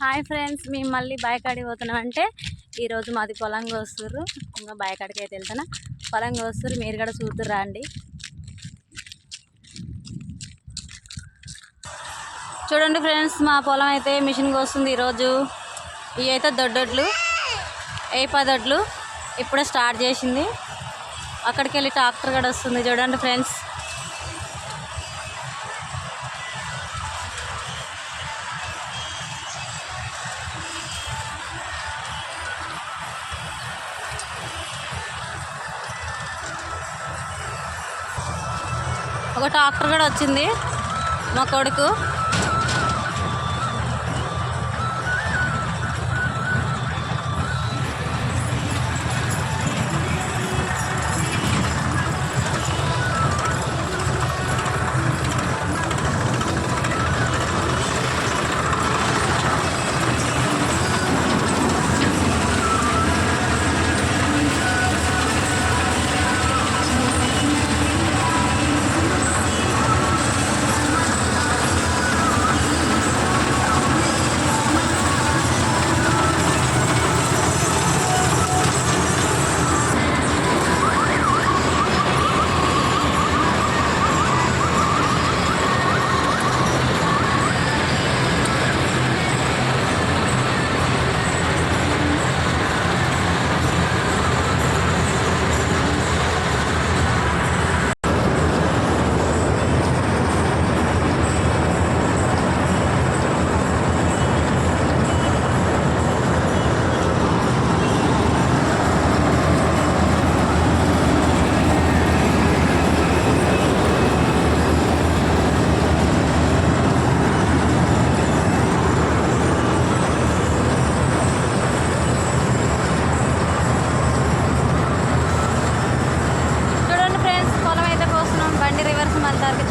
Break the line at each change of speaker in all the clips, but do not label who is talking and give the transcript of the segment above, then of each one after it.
Hi friends, మేము మళ్ళీ బాయికాడికి పోతున్నాం. అంటే ఈరోజు మాది పొలం కోస్తుర్రు. ఇంకా బాయికాడికి అయితే వెళ్తాను. పొలం కోస్తుర్రు, మీరు కూడా చూద్దురు రండి. చూడండి ఫ్రెండ్స్, మా పొలం అయితే మిషన్ కోస్తుంది ఈరోజు. ఇవి అయితే దొడ్డొడ్లు, ఏపదొడ్లు ఇప్పుడే స్టార్ట్ చేసింది. అక్కడికి వెళ్ళి ట్రాక్టర్ కూడా వస్తుంది. చూడండి ఫ్రెండ్స్, ఒక ట్రాక్టర్ కూడా వచ్చింది. మా కొడుకు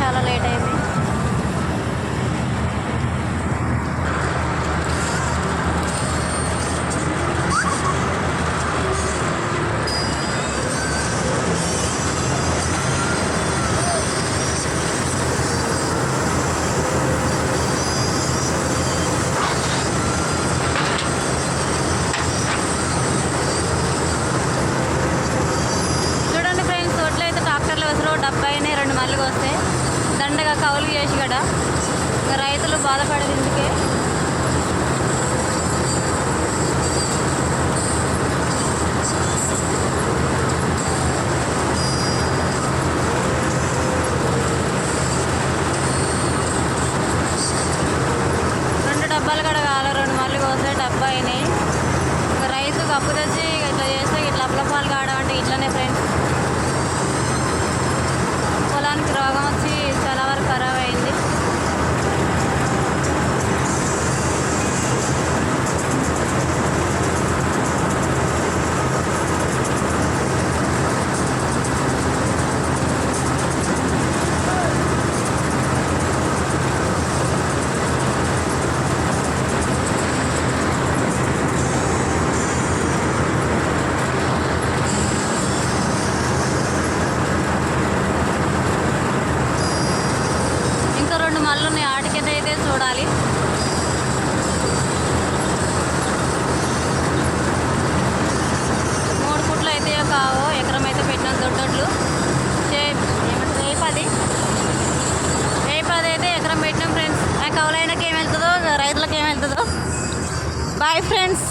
చాలా లేట్ అయింది. చూడండి ఫ్రెండ్స్, ఒడ్లు అయితే ట్రాక్టర్లు వస్తారు. 70 2 మళ్ళీ వస్తాయి. దండగా కౌలు చేసి కూడా ఇంకా రైతులు బాధపడేది ఎందుకే. రెండు డబ్బాలు కూడా కావాలి. 2 మళ్ళీ వస్తాయి. 70 ఇంకా రైతుకు అప్పు తెచ్చి ఇట్లా చేస్తే ఇట్లా అప్లపాలు కావడం అంటే ఇట్లనే ఫ్రెండ్స్. పొలానికి రోగం వచ్చి చాలా వరకు ఖరాబ్ అయింది. ఇంకా 2 మళ్ళీ ఉన్నాయి. ఆటికైతే అయితే చూడాలి. మూడు ఫుట్లు అయితే కావు. ఎకరం అయితే పెట్టినాం. దొడ్డొడ్లు ఏపది అయితే ఎకరం పెట్టినాం ఫ్రెండ్స్. కౌలైనకి ఏం వెళ్తుందో, రైతులకు ఏం వెళ్తుందో. Bye friends.